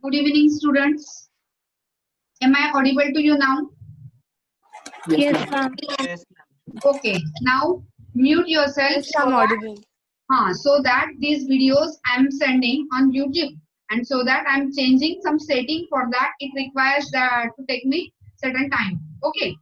Good evening, students. Am I audible to you now? Yes, ma'am. Yes, Okay. Now mute yourself. Yes, I'm audible. So that these videos I'm sending on YouTube, and so that I'm changing some setting for that. It requires that to take me certain time. Okay.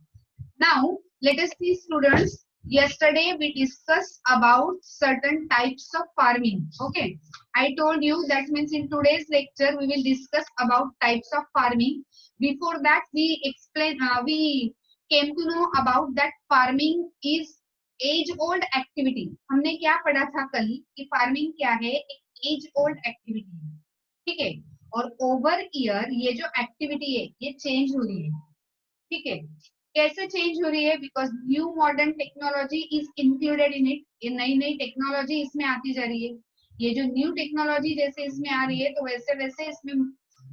Now let us see, students. Yesterday we discussed about certain types of farming. Okay. I told you that means in today's lecture we will discuss about types of farming. Before that we came to know about that farming is age old activity. हमने क्या पढ़ा था कल कि farming क्या है, एक as old activity है. ठीक है. और ओवर ईयर ये जो एक्टिविटी है ये चेंज हो रही है. ठीक है. कैसे चेंज हो रही है? Because new modern technology is included in it. ये नई नई टेक्नोलॉजी इसमें आती जा रही है. ये जो न्यू टेक्नोलॉजी जैसे इसमें आ रही है तो वैसे वैसे इसमें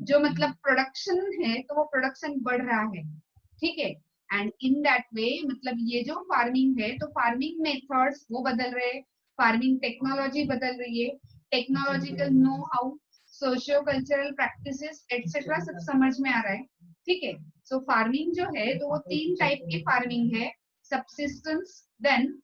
जो मतलब प्रोडक्शन है तो वो प्रोडक्शन बढ़ रहा है. ठीक है. एंड इन दैट वे मतलब ये जो फार्मिंग है तो फार्मिंग मेथड्स वो बदल रहे हैं, फार्मिंग टेक्नोलॉजी बदल रही है, technological know how, socio cultural practices etcetera सब समझ में आ रहा है. ठीक है. सो फार्मिंग जो है तो वो तीन टाइप की फार्मिंग है. सबसिस्टेंस, देन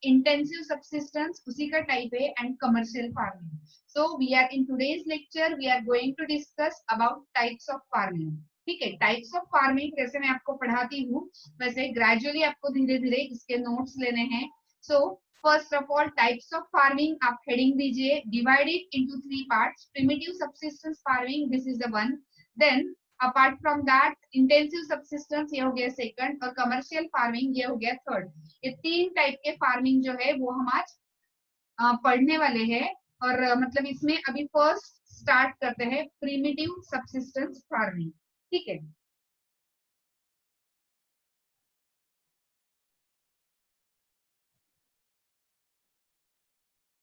intensive subsistence उसी का टाइप है, and commercial farming. So we are in today's lecture we are going to discuss about types of farming. ठीक है. टाइप्स ऑफ फार्मिंग जैसे मैं आपको पढ़ाती हूँ वैसे ग्रेजुअली आपको धीरे धीरे इसके नोट्स लेने हैं. So first of all types of farming आप हेडिंग दीजिए. Divided into 3 parts. Primitive subsistence farming, this is the one. Then apart from that intensive subsistence ये हो गया सेकंड, और कमर्शियल फार्मिंग ये हो गया थर्ड. ये तीन टाइप के फार्मिंग जो है वो हम आज पढ़ने वाले हैं. और मतलब इसमें अभी फर्स्ट स्टार्ट करते हैं प्रिमिटिव सबसिस्टेंस फार्मिंग. ठीक है.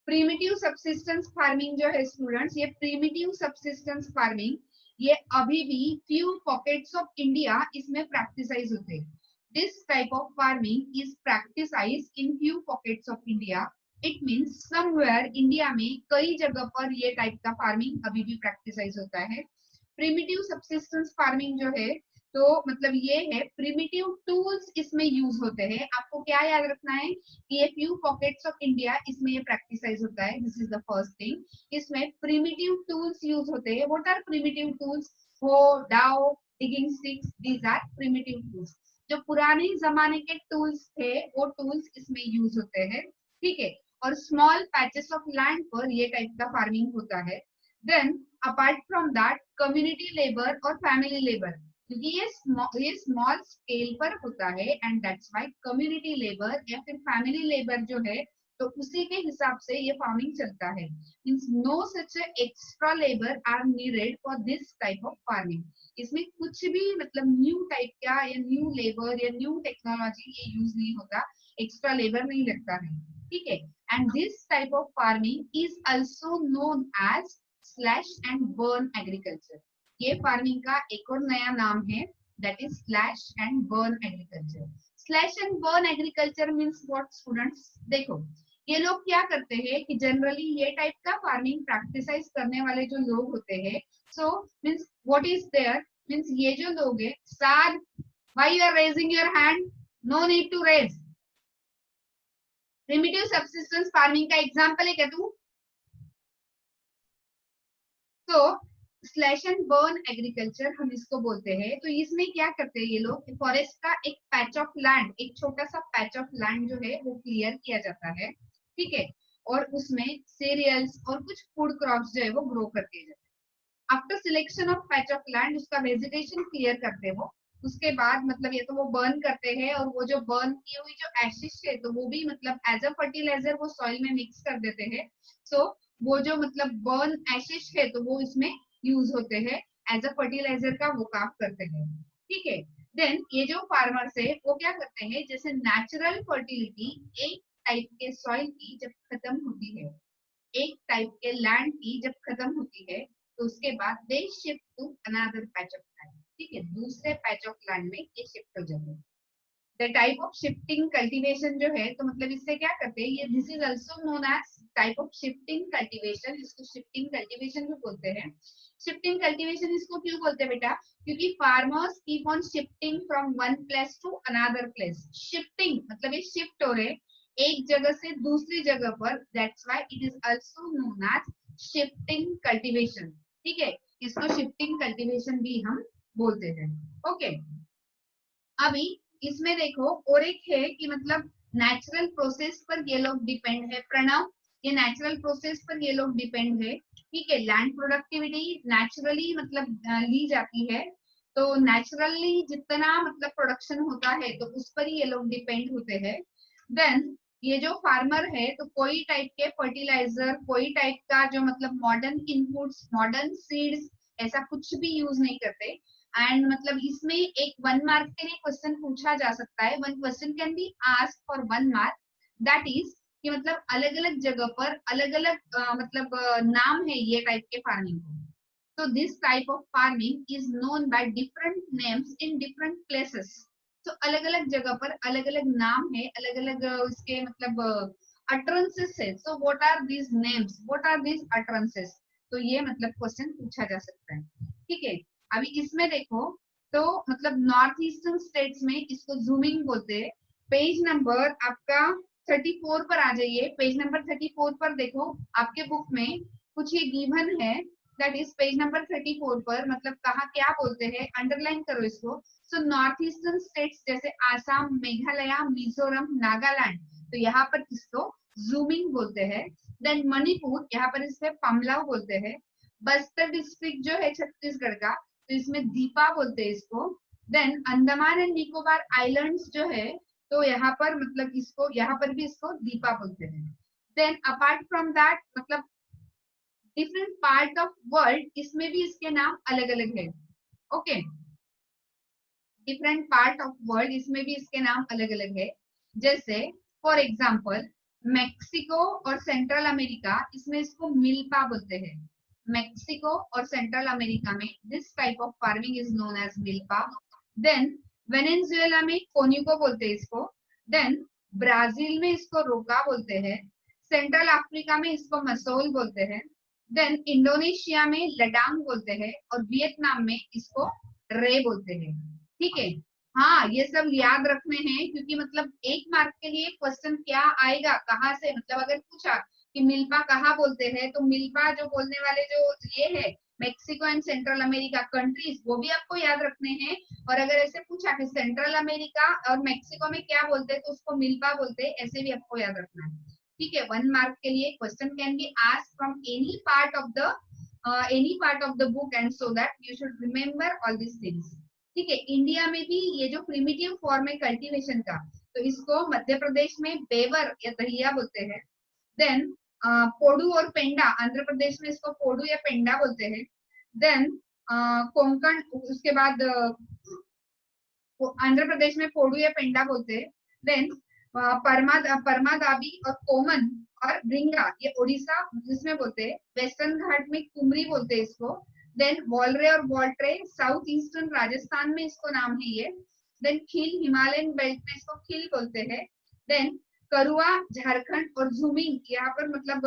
प्रीमिटिव सबसिस्टेंस फार्मिंग जो है स्टूडेंट्स, ये प्रीमिटिव सबसिस्टेंस फार्मिंग ये अभी भी फ्यू पॉकेट्स ऑफ इंडिया इसमें प्रैक्टिसाइज होते हैं. This type of farming is practise in few pockets of India. It means somewhere India में कई जगह पर ये टाइप का फार्मिंग अभी भी प्रैक्टिसाइज होता है. प्रीमिटिव सबसिस्टेंस फार्मिंग जो है तो मतलब ये है प्रिमिटिव टूल्स इसमें यूज होते हैं. आपको क्या याद रखना है कि ये फ्यू पॉकेट्स ऑफ इंडिया इसमें ये प्रैक्टिसाइज होता है. This is the first thing. इसमें प्रिमिटिव टूल्स यूज होते हैं. What are primitive tools? Hoe, dao, digging sticks, these are primitive tools. जो पुराने जमाने के टूल्स थे वो टूल्स इसमें यूज होते हैं. ठीक है. और स्मॉल पैचेस ऑफ लैंड पर ये टाइप का फार्मिंग होता है. Then apart from that community labour और फैमिली लेबर, क्योंकि ये स्मॉल स्केल पर होता है and that's why community labour या फिर फैमिली लेबर जो है तो उसी के हिसाब से ये फार्मिंग चलता है. Means no such extra labour are needed for this type of farming. इसमें कुछ भी मतलब न्यू टाइप का या न्यू लेबर या न्यू टेक्नोलॉजी ये यूज नहीं होता, एक्स्ट्रा लेबर नहीं लगता है. ठीक है. And this type of farming is also known as slash and burn agriculture. ये फार्मिंग का एक और नया नाम है, that is slash and burn agriculture. Slash and burn agriculture means what students? देखो ये लोग क्या करते हैं कि जनरली ये टाइप का फार्मिंग प्रैक्टिसाइज करने वाले जो लोग होते हैं, so means what is there means ये जो लोग है, साद why you are raising your hand? No need to raise. Primitive subsistence farming का एग्जांपल है क्या तू? तो स्लैश एंड बर्न एग्रीकल्चर हम इसको बोलते हैं. तो इसमें क्या करते हैं ये लोग, फॉरेस्ट का एक पैच ऑफ लैंड, एक छोटा सा पैच ऑफ लैंड जो है वो क्लियर किया जाता है. ठीक है. और उसमें सीरियल्स और कुछ फूड क्रॉप्स जो है वो ग्रो करके जाते हैं. After selection of patch of land उसका वेजिटेशन क्लियर करते हैं वो. उसके बाद मतलब ये तो वो बर्न करते हैं, और वो जो बर्न की हुई जो एशिश है तो वो भी मतलब एज अ फर्टिलाइजर वो सॉइल में मिक्स कर देते हैं. सो वो जो मतलब बर्न एशिश है तो वो इसमें यूज होते हैं एज अ फर्टिलाइजर का वो काम करते हैं. ठीक है. देन ये जो फार्मर्स है वो क्या करते हैं, जैसे नेचुरल फर्टिलिटी एक टाइप के सॉइल की जब खत्म होती है, एक टाइप के लैंड की जब खत्म होती है तो उसके बाद they shift to another patch of land. ठीक है. दूसरे पैच ऑफ लैंड में ये शिफ्ट हो जाते हैं. The type of shifting cultivation जो है तो मतलब इससे क्या करते हैं, ये this is also known as type of shifting cultivation, इसको शिफ्टिंग कल्टीवेशन भी बोलते हैं। शिफ्टिंग कल्टीवेशन इसको क्यों बोलते हैं बेटा? क्योंकि farmers keep on shifting from one place to another place. Shifting मतलब ये शिफ्ट हो रहे एक जगह से दूसरी जगह पर, that's why it is also known as shifting cultivation. ठीक है, इसको शिफ्टिंग कल्टीवेशन भी हम बोलते हैं। ओके, अभी इसमें देखो और एक है कि मतलब नेचुरल प्रोसेस पर ये लोग डिपेंड है। प्रणव, ये नेचुरल प्रोसेस पर ये लोग डिपेंड है। ठीक है, लैंड प्रोडक्टिविटी नेचुरली मतलब ली जाती है, तो नेचुरली जितना मतलब प्रोडक्शन होता है तो उस पर ही ये लोग डिपेंड होते हैं। देन ये जो फार्मर है तो कोई टाइप के फर्टिलाइजर, कोई टाइप का जो मतलब मॉडर्न इनपुट्स, मॉडर्न सीड्स ऐसा कुछ भी यूज नहीं करते। एंड मतलब इसमें एक 1 मार्क के लिए क्वेश्चन पूछा जा सकता है, one question can be asked for 1 mark, that is कि मतलब अलग अलग जगह पर अलग अलग मतलब नाम है ये टाइप के फार्मिंग को। So this type of farming is known by different names in different places. So अलग-अलग जगह पर अलग-अलग नाम है, अलग-अलग उसके मतलब utterances है. So what are these names? What are these utterances? तो ये मतलब क्वेश्चन पूछा जा सकता है। ठीक है, अभी इसमें देखो तो मतलब नॉर्थ ईस्टर्न स्टेट्स में इसको जूमिंग बोलते हैं। पेज नंबर आपका 34 पर आ जाइए। पेज नंबर 34 पर देखो आपके बुक में कुछ ये गिवन है, दैट इज पेज नंबर 34 पर मतलब कहा क्या बोलते हैं, अंडरलाइन करो इसको। सो नॉर्थ ईस्टर्न स्टेट्स जैसे आसाम, मेघालय, मिजोरम, नागालैंड, तो यहाँ पर इसको जूमिंग बोलते हैं। देन मणिपुर, यहाँ पर इसे पमलाव बोलते हैं। बस्तर डिस्ट्रिक्ट जो है छत्तीसगढ़ का, तो इसमें दीपा बोलते हैं इसको। Then Andaman and Nicobar islands जो है तो यहाँ पर मतलब इसको, यहाँ पर भी इसको दीपा बोलते हैं। देन अपार्ट फ्रॉम दैट मतलब डिफरेंट पार्ट ऑफ वर्ल्ड, इसमें भी इसके नाम अलग अलग है। Okay, different part of world इसमें भी इसके नाम अलग अलग है। जैसे फॉर एग्जांपल मेक्सिको और सेंट्रल अमेरिका, इसमें इसको मिल्पा बोलते हैं। मेक्सिको और सेंट्रल अमेरिका में this type of farming is known as milpa. Then Venezuela में कोन्यूको बोलते हैं इसको। देन ब्राजील में इसको रोका बोलते हैं। सेंट्रल अफ्रीका में इसको मसोल बोलते हैं। देन इंडोनेशिया में लडांग बोलते हैं और वियतनाम में इसको रे बोलते हैं। ठीक है, हाँ ये सब याद रखने हैं क्योंकि मतलब 1 मार्क के लिए क्वेश्चन क्या आएगा, कहाँ से मतलब अगर पूछा कि मिल्पा कहाँ बोलते हैं तो मिल्पा जो बोलने वाले जो ये है Mexico and central America countries, वो भी आपको याद रखने हैं। और अगर ऐसे पूछा कि सेंट्रल अमेरिका और मेक्सिको में क्या बोलते हैं तो उसको मिल्पा बोलते हैं, ऐसे भी आपको याद रखना है। ठीक है, 1 मार्क के लिए question can be asked from any part of the book and so that you should remember all this things. ठीक है, इंडिया में भी ये जो प्रिमिटिव फॉर्म है कल्टीवेशन का, तो इसको मध्य प्रदेश में बेवर या दहिया बोलते हैं। देन पोडू और पेंडा, आंध्र प्रदेश में इसको पोडू या पेंडा बोलते हैं। देन कोंकण, उसके बाद आंध्र प्रदेश में पोडू या पेंडा बोलते हैं। देन परमादाबी और कोमन और ब्रिंगा ये ओडिशा जिसमें बोलते हैं। वेस्टर्न घाट में कुमरी बोलते हैं इसको। देन वॉलरे और वॉल्ट्रे साउथ ईस्टर्न राजस्थान में इसको नाम है ये। देन खील हिमालयन बेल्ट में इसको खील बोलते हैं। देन करुआ झारखंड और झूमिंग यहाँ पर मतलब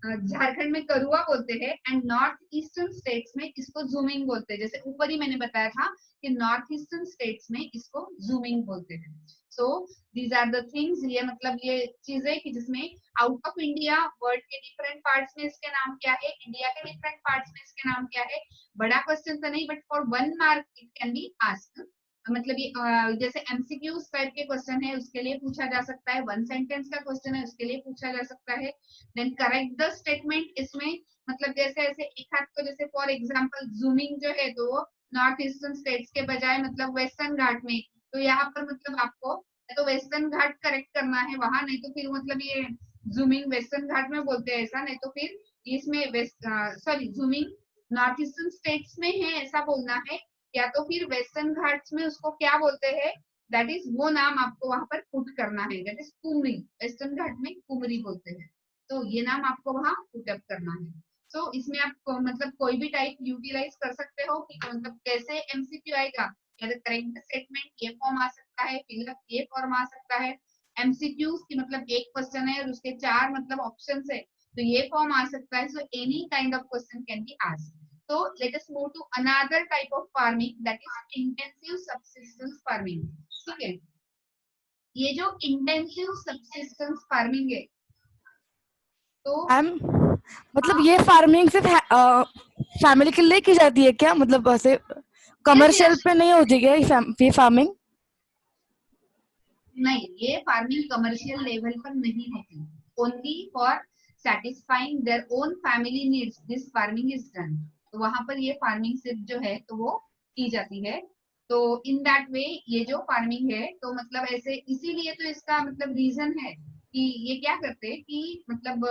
झारखंड में करुआ बोलते हैं एंड नॉर्थ ईस्टर्न स्टेट्स में इसको जूमिंग बोलते हैं। जैसे ऊपर ही मैंने बताया था कि नॉर्थ ईस्टर्न स्टेट्स में इसको जूमिंग बोलते हैं। So these are the things, ये मतलब ये चीजें कि जिसमें आउट ऑफ इंडिया वर्ल्ड के डिफरेंट पार्ट्स में इसके नाम क्या है, इंडिया के डिफरेंट पार्ट्स में इसके नाम क्या है। बड़ा क्वेश्चन तो नहीं, but for 1 mark it can be asked. मतलब ये जैसे एमसीक्यूज टाइप के क्वेश्चन है उसके लिए पूछा जा सकता है, 1 सेंटेंस का क्वेश्चन है उसके लिए पूछा जा सकता है। देन करेक्ट द स्टेटमेंट, इसमें मतलब जैसे ऐसे एक हाथ को, जैसे फॉर एग्जांपल जूमिंग जो है तो वो नॉर्थ ईस्टर्न स्टेट्स के बजाय मतलब वेस्टर्न घाट में, तो यहाँ पर मतलब आपको तो वेस्टर्न घाट करेक्ट करना है वहां, नहीं तो फिर मतलब ये जूमिंग वेस्टर्न घाट में बोलते हैं ऐसा, नहीं तो फिर इसमें west sorry jhuming north eastern states में है ऐसा बोलना है, या तो फिर वेस्टर्न घाट्स में उसको क्या बोलते हैं, दैट इज वो नाम आपको वहां पर पुट करना है, दैट इज कुमरी। वेस्टर्न घाट में कुमरी बोलते हैं, तो ये नाम आपको वहां पुट अप करना है। तो इसमें आप मतलब कोई भी टाइप यूटिलाइज कर सकते हो कि मतलब कैसे एमसीक्यू आएगा, करेक्ट स्टेटमेंट ये फॉर्म आ सकता है, फिलअप ये फॉर्म आ सकता है। एमसीक्यूज की मतलब एक क्वेश्चन है और उसके 4 मतलब ऑप्शन है, तो ये फॉर्म आ सकता है. So any kind of question can be asked. So let us move to another type of farming, that is intensive subsistence farming. ठीक है, ये जो intensive subsistence farming है, तो मैम मतलब ये फार्मिंग सिर्फ फैमिली के लिए की जाती है क्या? मतलब ऐसे कमर्शियल yes, पे नहीं होती क्या ये फार्मिंग? नहीं, ये फार्मिंग कमर्शियल लेवल पर नहीं होती. Only for satisfying their own family needs this farming is done. तो वहां पर ये फार्मिंग सिर्फ जो है तो वो की जाती है. तो इन दैट वे ये जो फार्मिंग है, तो मतलब ऐसे, इसीलिए तो इसका मतलब रीजन है कि ये क्या करते हैं कि मतलब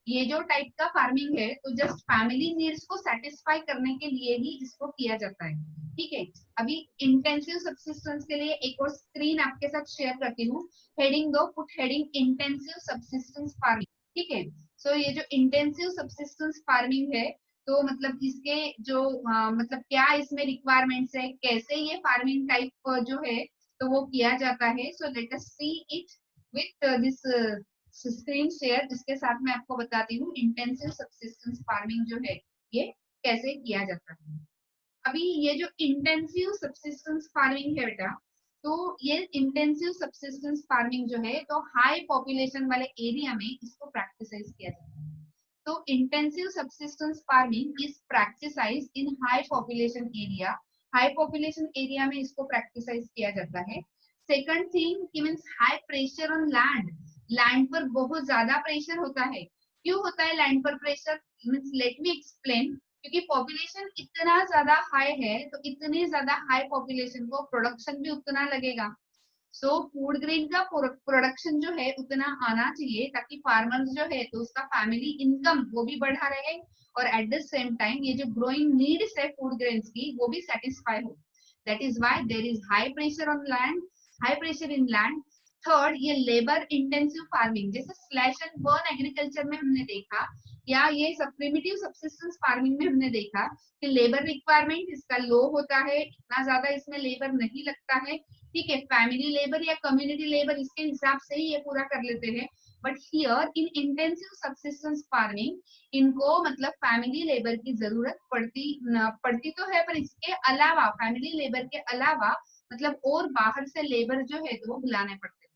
ये जो टाइप का फार्मिंग है, तो जस्ट फैमिली नीड्स को सेटिस्फाई करने के लिए ही इसको किया जाता है. ठीक है, अभी इंटेंसिव सब्सिस्टेंस के लिए एक और स्क्रीन आपके साथ शेयर करती हूँ. हेडिंग दो, put heading intensive subsistence farming. ठीक है, सो ये जो इंटेंसिव सब्सिस्टेंस फार्मिंग है, तो मतलब इसके जो मतलब क्या इसमें रिक्वायरमेंट्स है, कैसे ये फार्मिंग टाइप जो है तो वो किया जाता है. So let us see it with this screen share, जिसके साथ मैं आपको बताती हूँ इंटेंसिव सब्सिस्टेंस फार्मिंग जो है ये कैसे किया जाता है. अभी ये जो इंटेंसिव सब्सिस्टेंस फार्मिंग है बेटा, तो ये इंटेंसिव सब्सिस्टेंस फार्मिंग जो है तो हाई पॉपुलेशन वाले एरिया में इसको प्रैक्टिसाइज किया जाता है. तो intensive subsistence farming is practise in high population area. High population area में इसको प्रैक्टिसाइज किया जाता है. सेकंड थिंग कि means high pressure on land. Land पर बहुत ज्यादा प्रेशर होता है. क्यों होता है लैंड पर pressure? Means let me explain. क्योंकि पॉपुलेशन इतना ज्यादा हाई है, तो इतनी ज्यादा हाई पॉपुलेशन को प्रोडक्शन भी उतना लगेगा. सो फूड ग्रेन का प्रोडक्शन जो है उतना आना चाहिए, ताकि फार्मर्स जो है तो उसका फैमिली इनकम वो भी बढ़ा रहे, और एट द सेम टाइम ये जो ग्रोइंग नीड्स है फूड ग्रेन्स की वो भी सेटिस्फाई हो. That is why there is high pressure on land, high pressure in land. Third, ये लेबर इंटेंसिव फार्मिंग, जैसे स्लैश एंड बर्न एग्रीकल्चर में हमने देखा, या ये सब प्रिमिटिव सब्सिस्टेंस फार्मिंग में हमने देखा कि लेबर रिक्वायरमेंट इसका लो होता है, इतना ज्यादा इसमें लेबर नहीं लगता है. ठीक है, फैमिली लेबर या कम्युनिटी लेबर इसके हिसाब से ही ये पूरा कर लेते हैं. But here in intensive subsistence farming इनको मतलब फैमिली लेबर की जरूरत पड़ती तो है, पर इसके अलावा फैमिली लेबर के अलावा मतलब और बाहर से लेबर जो है तो वो बुलाने पड़ते हैं.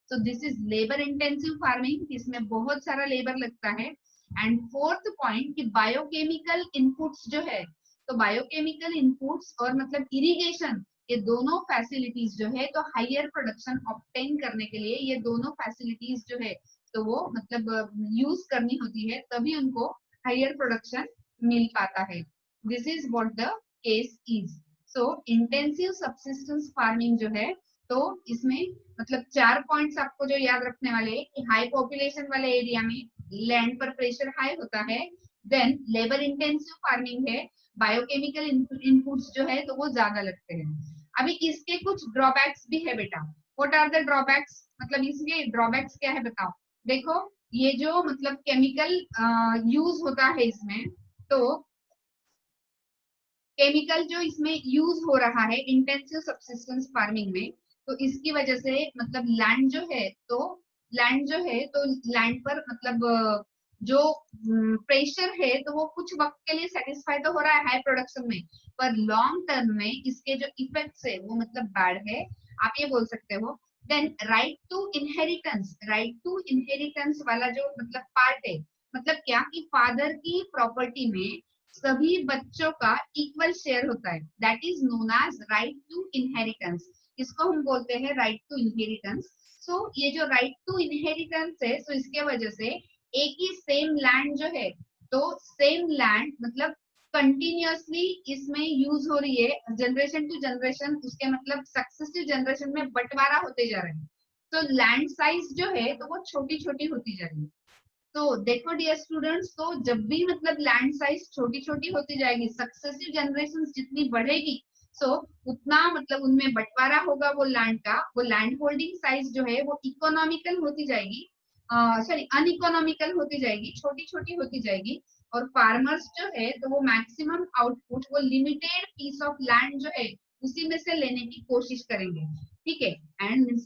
तो this is labour intensive farming, इसमें बहुत सारा लेबर लगता है. एंड फोर्थ पॉइंट कि बायोकेमिकल इनपुट्स जो है, तो बायोकेमिकल इनपुट्स और मतलब इरिगेशन, ये दोनों फैसिलिटीज जो है तो हायर प्रोडक्शन ऑब्टेन करने के लिए ये दोनों फैसिलिटीज जो है तो वो मतलब यूज करनी होती है, तभी उनको हायर प्रोडक्शन मिल पाता है. This is what the case is. So intensive subsistence farming जो है, तो इसमें मतलब 4 पॉइंट्स आपको जो याद रखने वाले हैं कि हाई पॉपुलेशन वाले एरिया में लैंड पर प्रेशर हाई होता है. देन लेबर इंटेंसिव फार्मिंग है, बायोकेमिकल इनपुट्स जो है तो वो ज्यादा लगते हैं. अभी इसके कुछ ड्रॉबैक्स भी है बेटा. What are the drawbacks? मतलब इसके ड्रॉबैक्स क्या है बताओ. देखो, ये जो मतलब केमिकल यूज होता है इसमें, तो केमिकल जो इसमें यूज हो रहा है इंटेंसिव सब्सिस्टेंस फार्मिंग में, तो इसकी वजह से मतलब लैंड जो है तो लैंड पर मतलब जो प्रेशर है तो वो कुछ वक्त के लिए सेटिस्फाई तो हो रहा है हाई प्रोडक्शन में, पर लॉन्ग टर्म में इसके जो इफेक्ट्स है वो मतलब बैड है, आप ये बोल सकते हो. देन राइट टू इनहेरिटेंस वाला जो मतलब पार्ट है, मतलब क्या कि फादर की प्रॉपर्टी में सभी बच्चों का इक्वल शेयर होता है, that is known as right to inheritance. इसको हम बोलते हैं राइट टू इनहेरिटेंस. सो ये जो राइट टू इनहेरिटेंस है, तो इसके वजह से एक ही सेम लैंड जो है, तो सेम लैंड मतलब कंटिन्यूअसली इसमें यूज हो रही है जनरेशन टू जनरेशन, उसके मतलब सक्सेसिव जनरेशन में बंटवारा होते जा रहे हैं. तो लैंड साइज जो है तो वो छोटी छोटी होती जा रही है. तो देखो डियर स्टूडेंट्स, तो जब भी मतलब लैंड साइज छोटी छोटी होती जाएगी, सक्सेसिव जनरेशन जितनी बढ़ेगी, सो उतना मतलब उनमें बंटवारा होगा वो लैंड का, वो लैंड होल्डिंग साइज जो है वो इकोनॉमिकल होती जाएगी, सॉरी अनइकोनॉमिकल होती जाएगी, छोटी छोटी होती जाएगी. और फार्मर्स जो है तो वो मैक्सिमम आउटपुट वो लिमिटेड पीस ऑफ लैंड जो है उसी में से लेने की कोशिश करेंगे. ठीक है, एंड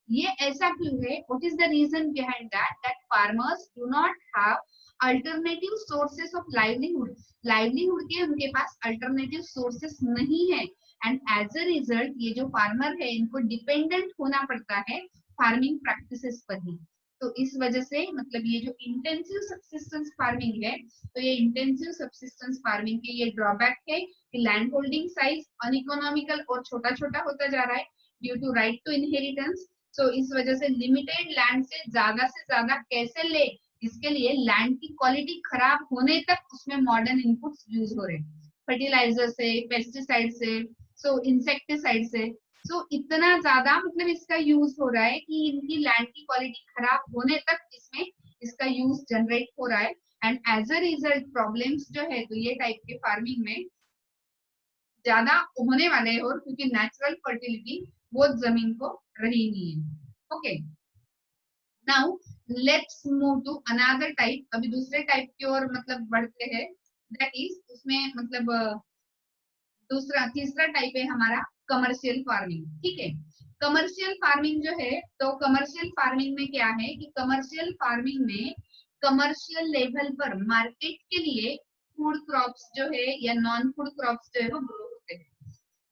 ये ऐसा क्यों है? What is the reason behind that farmers do not have alternative sources of livelihood. livelihood के उनके पास alternative sources नहीं है, and as a result ये जो farmer है इनको dependent होना पड़ता है farming practices पर ही. तो इस वजह से मतलब ये जो इंटेंसिव सब्सिस्टेंस फार्मिंग है, तो ये इंटेंसिव सब्सिस्टेंस फार्मिंग के ये ड्रॉबैक है कि लैंड होल्डिंग साइज अनइकोनॉमिकल और छोटा छोटा होता जा रहा है due to right to inheritance. तो इस वजह से लिमिटेड लैंड से ज्यादा कैसे ले, इसके लिए लैंड की क्वालिटी खराब होने तक उसमें मॉडर्न इनपुट्स यूज हो रहे हैं, फर्टिलाइजर से, पेस्टिसाइड से, सो इंसेक्टिसाइड से. तो इतना ज्यादा मतलब इसका यूज हो रहा है कि इनकी लैंड की क्वालिटी खराब होने तक इसमें इसका यूज जनरेट हो रहा है. And as a result problems जो है तो ये टाइप के फार्मिंग में ज्यादा होने वाले हैं, और क्योंकि नेचुरल फर्टिलिटी वो जमीन को रही नहीं है. Okay, now let's move to another type. अभी दूसरे टाइप की ओर मतलब बढ़ते हैं, दैट इज उसमें मतलब तीसरा टाइप है हमारा कमर्शियल फार्मिंग. ठीक है, कमर्शियल फार्मिंग जो है तो कमर्शियल फार्मिंग में क्या है कि कमर्शियल फार्मिंग में कमर्शियल लेवल पर मार्केट के लिए फूड क्रॉप्स जो है या नॉन फूड क्रॉप्स जो है वो ग्रो होते हैं.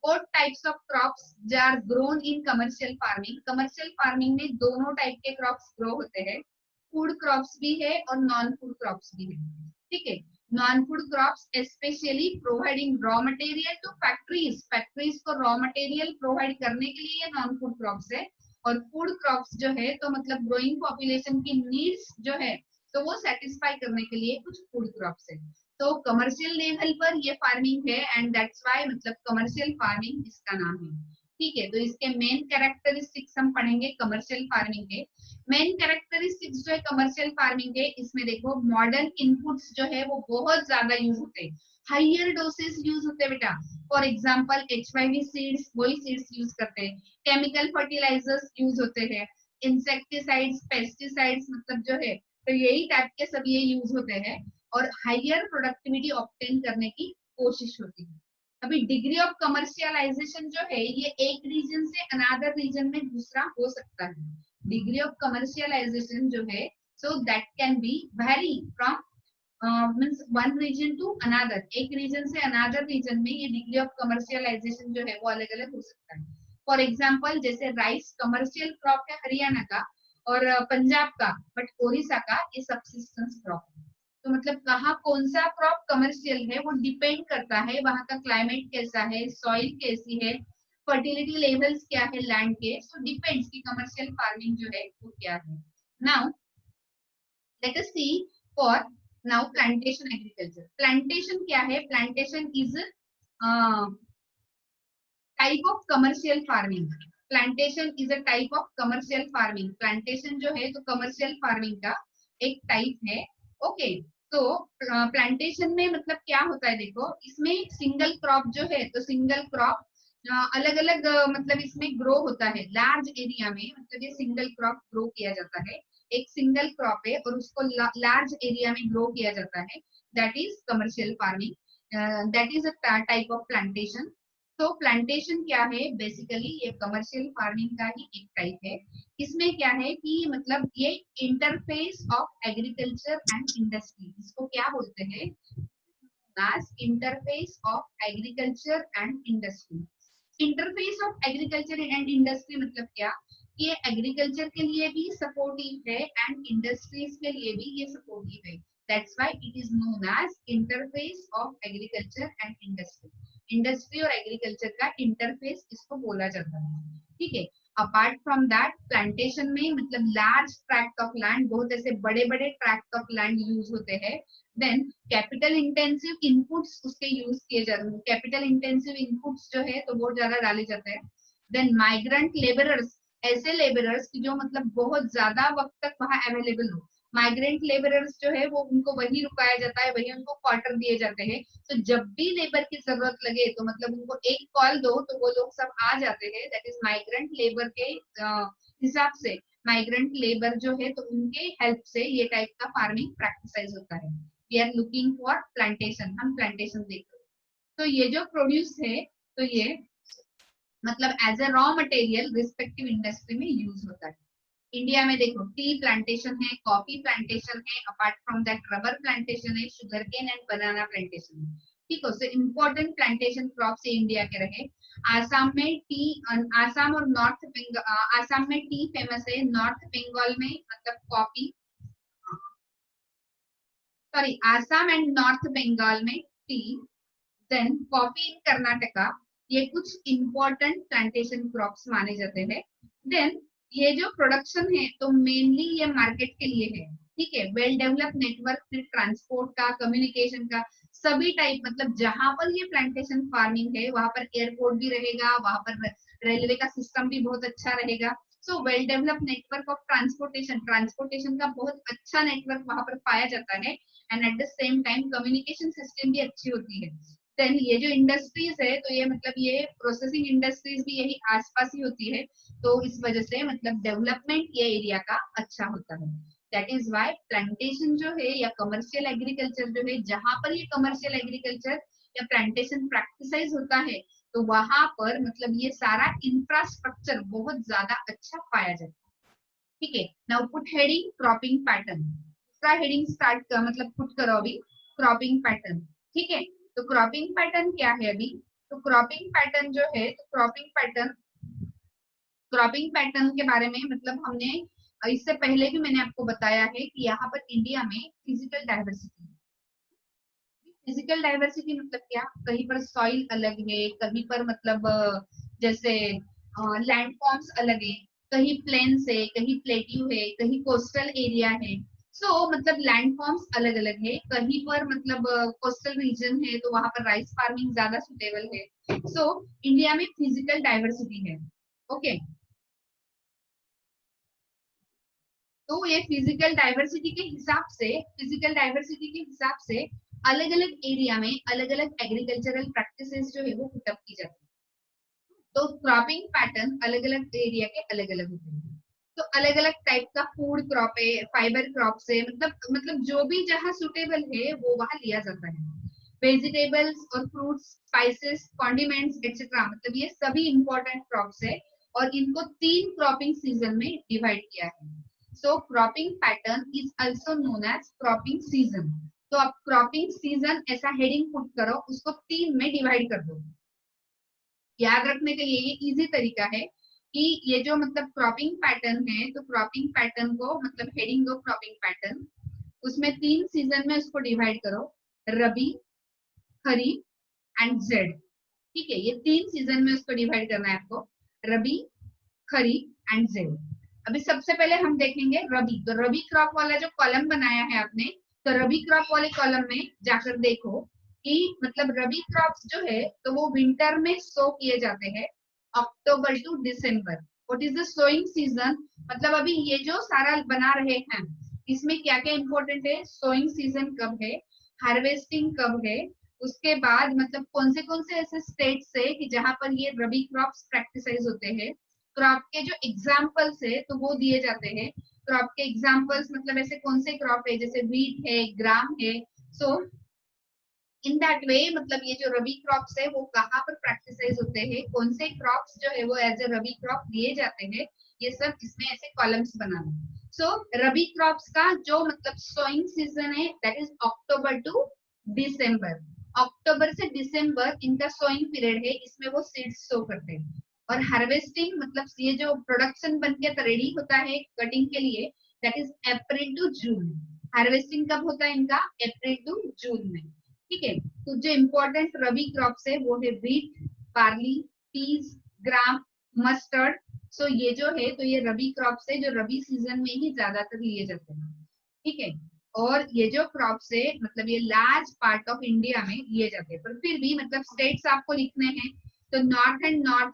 Both types of crops they are grown in commercial farming. commercial farming में दोनों टाइप के क्रॉप्स ग्रो होते हैं, फूड क्रॉप्स भी है और नॉन फूड क्रॉप्स भी है. ठीक है, non food crops specially providing raw material to factories को रॉ मटेरियल प्रोवाइड करने के लिए ये नॉन फूड क्रॉप्स है. और फूड क्रॉप्स जो है तो मतलब ग्रोइंग पॉपुलेशन की नीड्स जो है तो वो सेटिस्फाई करने के लिए कुछ फूड क्रॉप्स है. तो कमर्शियल लेवल पर ये फार्मिंग है एंड दैट्स व्हाई मतलब कमर्शियल फार्मिंग इसका नाम है. ठीक है, तो इसके मेन कैरेक्टरिस्टिक्स हम पढ़ेंगे कमर्शियल फार्मिंग के. मेन कैरेक्टरिस्टिक्स जो है कमर्शियल फार्मिंग के, इसमें देखो मॉडर्न इनपुट्स जो है वो बहुत ज्यादा यूज होते हैं, हाइयर डोसेस यूज होते हैं बेटा. फॉर एग्जांपल HYV सीड्स, वही सीड्स यूज करते हैं, केमिकल फर्टिलाइजर्स यूज होते हैं, इंसेक्टिसाइड्स, पेस्टिसाइड्स मतलब जो है तो यही टाइप के सब ये यूज होते हैं और हाइयर प्रोडक्टिविटी ऑब्टेन करने की कोशिश होती है. अभी डिग्री ऑफ कमर्शियलाइजेशन जो है ये एक रीजन से अनदर रीजन में दूसरा हो सकता है. डिग्री ऑफ कमर्शियलाइजेशन जो है so that can be very from means one region to another, एक रीजन से अनदर रीजन में ये डिग्री ऑफ कमर्शियलाइजेशन जो है वो अलग अलग हो सकता है. फॉर एग्जाम्पल जैसे राइस कमर्शियल क्रॉप है हरियाणा का और पंजाब का, बट ओडिशा का ये सबसिस्टेंस क्रॉप है. तो मतलब कहाँ कौन सा क्रॉप कमर्शियल है वो डिपेंड करता है वहां का क्लाइमेट कैसा है, सॉइल कैसी है, फर्टिलिटी लेवल्स क्या है लैंड के. सो डिपेंड्स कि कमर्शियल फार्मिंग जो है वो क्या है. Now let us see for now plantation agriculture. Plantation क्या है? Plantation is type of commercial farming. Plantation is a type of commercial farming. Plantation जो है तो कमर्शियल फार्मिंग का एक टाइप है. ओके, तो प्लांटेशन में मतलब क्या होता है, देखो इसमें सिंगल क्रॉप जो है तो सिंगल क्रॉप अलग अलग मतलब इसमें ग्रो होता है लार्ज एरिया में. मतलब ये सिंगल क्रॉप ग्रो किया जाता है, एक सिंगल क्रॉप है और उसको लार्ज एरिया में ग्रो किया जाता है. That is commercial farming, that is a type of plantation. तो प्लांटेशन क्या है? बेसिकली ये कमर्शियल फार्मिंग का ही एक टाइप है. इसमें क्या है कि मतलब ये interface of agriculture and industry, इसको क्या बोलते हैं? Interface of agriculture and industry. Interface of agriculture and industry मतलब क्या? ये एग्रीकल्चर के लिए भी सपोर्टिव है एंड इंडस्ट्रीज के लिए भी ये सपोर्टिव है. That's why it is known as interface of agriculture and industry. Industry और एग्रीकल्चर का इंटरफेस इसको बोला जाता है. ठीक है, अपार्ट फ्रॉम दैट प्लांटेशन में मतलब लार्ज ट्रैक्ट ऑफ लैंड, बहुत ऐसे बड़े बड़े ट्रैक्ट ऑफ लैंड यूज होते हैं. देन कैपिटल इंटेंसिव इनपुट्स उसके यूज किए जाते हैं. कैपिटल इंटेंसिव इनपुट्स जो है तो बहुत ज्यादा डाले जाते हैं. देन माइग्रेंट लेबरर्स, ऐसे लेबरर्स की जो मतलब बहुत ज्यादा वक्त तक वहां अवेलेबल हो. माइग्रेंट लेबरर्स जो है वो उनको वही रुकाया जाता है, वही उनको क्वार्टर दिए जाते हैं. तो जब भी लेबर की जरूरत लगे तो मतलब उनको एक कॉल दो तो वो लोग सब आ जाते हैं. दैट इज माइग्रेंट लेबर के हिसाब से माइग्रेंट लेबर जो है तो उनके हेल्प से ये टाइप का फार्मिंग प्रैक्टिसाइज होता है. We are looking for plantation, हम प्लांटेशन देख रहे हैं. तो ये जो प्रोड्यूस है तो ये मतलब as a raw material respective industry में यूज होता है. इंडिया में देखो टी प्लांटेशन है, कॉफी प्लांटेशन है, apart from that rubber plantation है, sugar cane and banana plantation है। ठीक है, so important plantation crops India के रहे। आसाम में टी, आसाम और नॉर्थ बंगाल, आसाम में टी फेमस है, नॉर्थ बंगाल में मतलब coffee, sorry Assam and north Bengal में tea, then coffee in Karnataka, ये कुछ इंपॉर्टेंट प्लांटेशन क्रॉप्स माने जाते हैं। देन ये जो प्रोडक्शन है तो मेनली ये मार्केट के लिए है। ठीक है, वेल डेवलप नेटवर्क ट्रांसपोर्ट का, कम्युनिकेशन का, सभी टाइप, मतलब जहां पर ये प्लांटेशन फार्मिंग है वहां पर एयरपोर्ट भी रहेगा, वहां पर रेलवे का सिस्टम भी बहुत अच्छा रहेगा। So well develop network of transportation, transportation का बहुत अच्छा नेटवर्क वहां पर पाया जाता है। And at the same time communication system भी अच्छी होती है। देन ये जो इंडस्ट्रीज है तो ये मतलब ये प्रोसेसिंग इंडस्ट्रीज भी यही आसपास ही होती है, तो इस वजह से मतलब डेवलपमेंट ये एरिया का अच्छा होता है। दैट इज वाई प्लांटेशन जो है या कमर्शियल एग्रीकल्चर जो है, जहां पर ये कमर्शियल एग्रीकल्चर या प्लांटेशन प्रैक्टिसाइज होता है तो वहां पर मतलब ये सारा इंफ्रास्ट्रक्चर बहुत ज्यादा अच्छा पाया जाता है। ठीक है, now put heading cropping pattern, दूसरा हेडिंग स्टार्ट कर मतलब पुट करो अभी, क्रॉपिंग पैटर्न। ठीक है, तो क्रॉपिंग पैटर्न क्या है अभी, तो क्रॉपिंग पैटर्न जो है, तो क्रॉपिंग पैटर्न के बारे में मतलब हमने इससे पहले भी मैंने आपको बताया है कि यहाँ पर इंडिया में फिजिकल डाइवर्सिटी, फिजिकल डाइवर्सिटी मतलब क्या, कहीं पर सॉइल अलग है, कहीं पर मतलब जैसे लैंड फॉर्म्स अलग है, कहीं प्लेन्स है, कहीं प्लेट्यू है, कहीं कोस्टल एरिया है। सो मतलब लैंड फॉर्म्स अलग अलग है, कहीं पर मतलब कोस्टल रीजन है तो वहां पर राइस फार्मिंग ज्यादा सुटेबल है। सो इंडिया में फिजिकल डाइवर्सिटी है। ओके, तो ये फिजिकल डाइवर्सिटी के हिसाब से, फिजिकल डाइवर्सिटी के हिसाब से अलग अलग एरिया में अलग अलग एग्रीकल्चरल प्रैक्टिसेस जो है वो पुटअप की जाती है। तो क्रॉपिंग पैटर्न अलग अलग एरिया के अलग अलग होते हैं। तो अलग अलग टाइप का फूड क्रॉप है, फाइबर क्रॉप है, मतलब जो भी जहाँ सुटेबल है वो वहां लिया जाता है। वेजिटेबल्स और फ्रूट्स, स्पाइसेस, कॉन्डिमेंट्स एक्सेट्रा, मतलब ये सभी इंपॉर्टेंट क्रॉप्स है और इनको 3 क्रॉपिंग सीजन में डिवाइड किया है। So cropping pattern is also known as cropping season. तो आप क्रॉपिंग सीजन ऐसा हेडिंग पुट करो, उसको 3 में डिवाइड कर दो। याद रखने के लिए ये इजी तरीका है कि ये जो मतलब क्रॉपिंग पैटर्न है, तो क्रॉपिंग पैटर्न को मतलब हेडिंग दो क्रॉपिंग पैटर्न, उसमें 3 सीजन में उसको डिवाइड करो, रबी, खरीफ एंड जेड। ठीक है, ये 3 सीजन में उसको डिवाइड करना है आपको, रबी, खरीफ एंड जेड। अभी सबसे पहले हम देखेंगे रबी, तो रबी क्रॉप वाला जो कॉलम बनाया है आपने, तो रबी क्रॉप वाले कॉलम में जाकर देखो कि मतलब रबी क्रॉप्स जो है तो वो विंटर में सो किए जाते हैं, October to December. What is the sowing season, मतलब अभी ये जो सारा बना रहे हैं इसमें क्या क्या इंपॉर्टेंट है, सोइंग सीजन कब है, हार्वेस्टिंग कब है, उसके बाद मतलब कौन से ऐसे स्टेट्स है कि जहां पर ये रबी क्रॉप्स प्रैक्टिसाइज होते हैं, क्रॉप के जो एग्जाम्पल्स है तो वो दिए जाते हैं। क्रॉप के एग्जाम्पल्स मतलब ऐसे कौन से क्रॉप है, जैसे व्हीट है, ग्राम है। सो इन दैट वे मतलब ये जो रबी क्रॉप्स है वो कहाँ पर प्रैक्टिसाइज होते हैं, कौन से क्रॉप्स जो है वो एज ए रबी क्रॉप लिए जाते हैं, ये सब इसमें ऐसे कॉलम्स बनाना। सो रबी क्रॉप्स का जो मतलब सोइंग सीजन है दैट इज अक्टूबर टू दिसंबर। अक्टूबर से दिसंबर इनका सोइंग पीरियड है, इसमें वो सीड्स सो करते हैं। और हार्वेस्टिंग मतलब ये जो प्रोडक्शन बन के रेडी होता है कटिंग के लिए, that is April to June. Harvesting कब होता है इनका, अप्रैल टू जून में। ठीक है, तो जो इम्पोर्टेंट रबी क्रॉप्स है वो है व्हीट, बार्ली, पीस, ग्राम, मस्टर्ड। सो ये जो है तो ये रबी क्रॉप्स है जो रबी सीजन में ही ज्यादातर लिए जाते हैं। ठीक है, और ये जो क्रॉप्स है मतलब ये लार्ज पार्ट ऑफ इंडिया में लिए जाते हैं, पर फिर भी मतलब स्टेट्स आपको लिखने हैं। तो north and north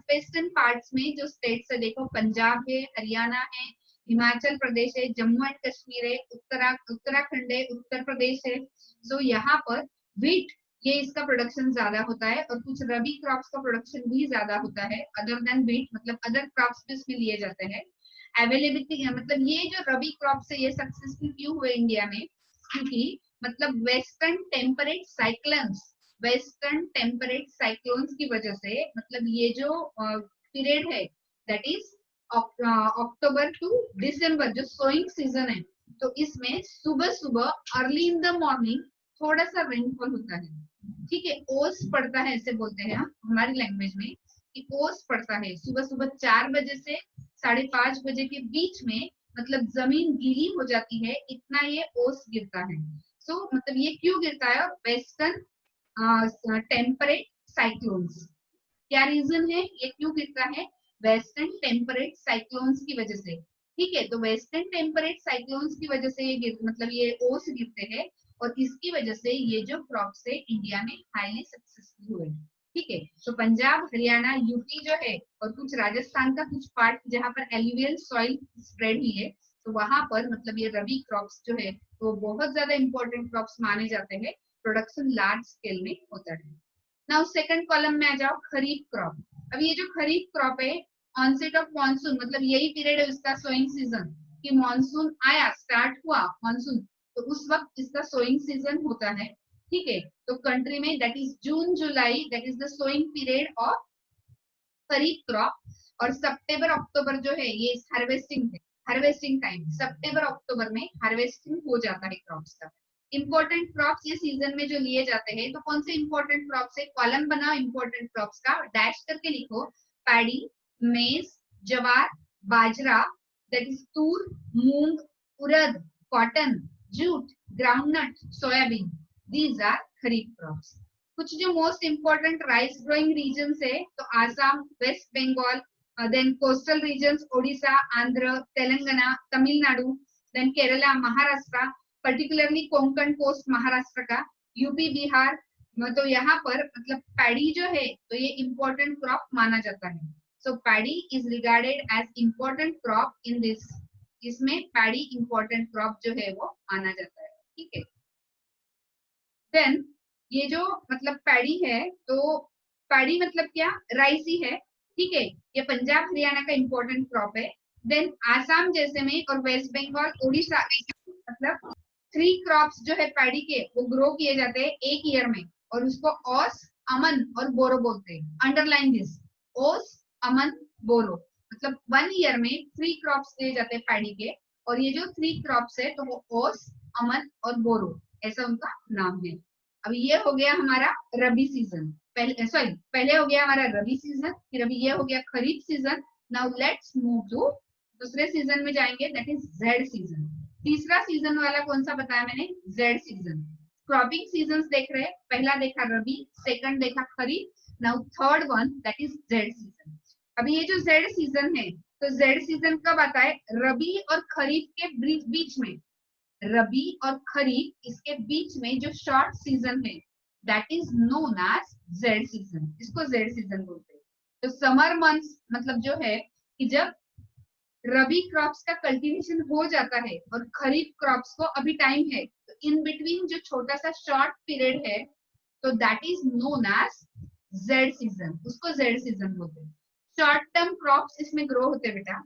western parts में जो स्टेट्स है देखो, पंजाब है, हरियाणा है, हिमाचल प्रदेश है, जम्मू एंड कश्मीर है, उत्तराखंड है, उत्तर प्रदेश है। सो यहाँ पर व्हीट ये इसका प्रोडक्शन ज्यादा होता है और कुछ रबी क्रॉप्स का प्रोडक्शन भी ज्यादा होता है अदर देन व्हीट, मतलब अदर क्रॉप्स भी इसमें लिए जाते हैं। अवेलेबिलिटी मतलब ये जो रबी क्रॉप्स है ये सक्सेसफुल क्यों हुए इंडिया में, क्योंकि मतलब वेस्टर्न टेम्परेट साइक्लोन्स की वजह से मतलब ये जो पीरियड है दैट इज अक्टूबर टू दिसंबर जो सोइंग सीजन है, तो इसमें सुबह सुबह अर्ली इन द मॉर्निंग थोड़ा सा रेनफॉल होता है, ठीक है। ओस पड़ता है, ऐसे बोलते हैं हम हमारी लैंग्वेज में कि ओस पड़ता है सुबह सुबह 4 बजे से 5:30 बजे के बीच में, मतलब जमीन गीली हो जाती है, इतना ये ओस गिरता है। सो मतलब ये क्यों गिरता है? वेस्टर्न टेम्परेट साइक्लोन्स, क्या रीजन है ये क्यों गिरता है? वेस्टर्न टेम्परेट साइक्लोन्स की वजह से, ठीक है। तो वेस्टर्न टेम्परेट साइक्लोन्स की वजह से ये मतलब ये ओस गिरते हैं, और इसकी वजह से ये जो क्रॉप्स है इंडिया में हाईली सक्सेसफुल हुए, ठीक है। तो पंजाब, हरियाणा, यूपी जो है, और कुछ राजस्थान का कुछ पार्ट जहाँ पर एल्यूवियल सॉइल स्प्रेड हुई है, तो वहां पर मतलब ये रबी क्रॉप्स जो है वो बहुत ज्यादा इंपॉर्टेंट क्रॉप्स माने जाते हैं, प्रोडक्शन लार्ज स्केल में होता है। नाउ सेकंड कॉलम में आ जाओ, खरीफ क्रॉप। अब ये जो खरीफ क्रॉप है, ऑनसेट ऑफ मॉनसून, मतलब यही पीरियड है उसका सोइंग सीजन, कि मॉनसून आया, स्टार्ट हुआ मॉनसून, तो उस वक्त इसका सोइंग सीजन होता है, ठीक है। तो कंट्री में that is June July, that is the sowing period of kharif crop, और सितंबर अक्टूबर जो है ये हार्वेस्टिंग है, हार्वेस्टिंग टाइम सितंबर अक्टूबर में हार्वेस्टिंग हो जाता है क्रॉप्स का। इंपॉर्टेंट क्रॉप्स ये सीजन में जो लिए जाते हैं, तो कौन से इंपॉर्टेंट क्रॉप्स है? कॉलम बनाओ इंपॉर्टेंट क्रॉप्स का, डैश करके लिखो, paddy, maize, jowar, bajra, that is toor, moong, urad, cotton, jute, groundnut, soybean, these are kharif crops. कुछ जो most important rice growing regions है, तो Assam, west Bengal, then coastal regions, Odisha, Andhra, Telangana, Tamil Nadu, then Kerala, Maharashtra, particularly Konkan coast Maharashtra का, यूपी, बिहार। तो यहाँ पर मतलब पैडी जो है तो ये इंपॉर्टेंट क्रॉप माना जाता है। So paddy is regarded as important crop in this, इसमें पैडी इंपॉर्टेंट क्रॉप जो है वो माना जाता है, ठीक है। देन ये जो मतलब पैडी है, तो पैडी मतलब क्या? राइस ही है, ठीक है। ये पंजाब हरियाणा का इंपॉर्टेंट क्रॉप है। देन आसाम जैसे में और वेस्ट बंगाल, ओडिशा, मतलब 3 क्रॉप्स जो है पैडी के वो ग्रो किए जाते हैं एक ईयर में, और उसको ओस, अमन और बोरो बोलते हैं। अंडरलाइन दिस, ओस, अमन, बोरो, मतलब 1 ईयर में 3 क्रॉप्स दिए जाते हैं पैडी के, और ये जो 3 क्रॉप्स है तो वो ओस, अमन और बोरो, ऐसा उनका नाम है। अब ये हो गया हमारा रबी सीजन, पहले हो गया हमारा रबी सीजन, फिर अभी ये हो गया kharif season. Now let's move to दूसरे सीजन में जाएंगे, दैट इज जेड सीजन। तीसरा सीजन वाला कौन सा बताया मैंने? Z season. क्रॉपिंग सीजन्स देख रहे हैं, पहला देखा रबी, सेकंड देखा kharif, now third one that is zaid season. अभी ये जो जेड सीजन है, तो जेड सीजन कब आता है? रबी और खरीफ के बीच में, रबी और खरीफ इसके बीच में जो शॉर्ट सीजन है, that is known as zaid season, इसको जेड सीजन बोलते हैं। तो समर मंथ्स मतलब जो है कि जब रबी क्रॉप्स का कल्टीवेशन हो जाता है और खरीफ क्रॉप्स को अभी टाइम है, तो इन बिटवीन जो छोटा सा शॉर्ट पीरियड है, तो that is known as zaid season, उसको जेड सीजन बोलते हैं। शॉर्ट टर्म क्रॉप्स इसमें ग्रो होते हैं बेटा,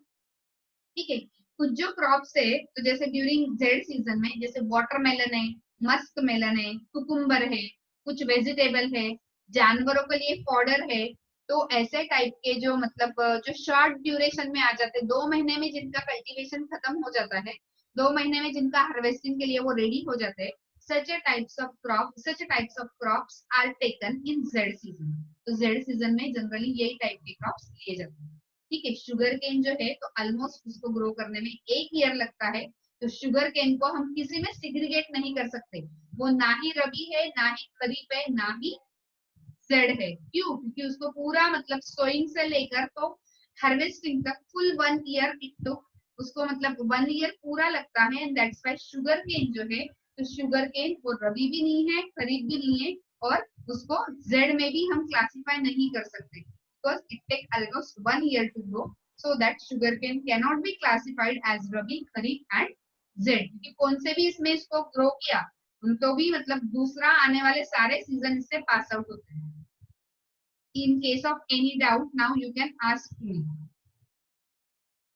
ठीक है। कुछ जो क्रॉप्स है, तो जैसे ड्यूरिंग जेड सीजन में जैसे वाटरमेलन है, मस्क मेलन है, कुकुम्बर है, कुछ वेजिटेबल है, जानवरों के लिए फॉडर है, तो ऐसे टाइप के जो मतलब जो शॉर्ट ड्यूरेशन में आ जाते हैं, 2 महीने में जिनका कल्टीवेशन खत्म हो जाता है, 2 महीने में जिनका हार्वेस्टिंग के लिए वो रेडी हो जाते हैं, such types of crops are taken in Z season। तो Z सीजन में जनरली यही टाइप के क्रॉप्स लिए जाते हैं, ठीक है। शुगर केन जो है तो ऑलमोस्ट उसको ग्रो करने में 1 ईयर लगता है, तो शुगर केन को हम किसी में सिग्रीगेट नहीं कर सकते, वो ना ही रबी है, ना ही खरीफ है, ना ही जेड है। क्यों? क्योंकि उसको पूरा मतलब सोइंग से लेकर तो हार्वेस्टिंग तक फुल 1 ईयर इट टुक, उसको मतलब 1 ईयर पूरा लगता है, and that's why sugarcane जो है, तो शुगर केन वो रबी भी नहीं है, खरीफ भी नहीं है, और उसको जेड में भी हम क्लासिफाई नहीं कर सकते, because it take almost 1 year to grow, so that sugarcane cannot be classified as rabi, kharif and zed। कि कौन से भी इसमें इसको ग्रो किया तो भी मतलब दूसरा आने वाले सारे सीजन इससे पास आउट होते हैं। In case of any doubt, now you can ask me।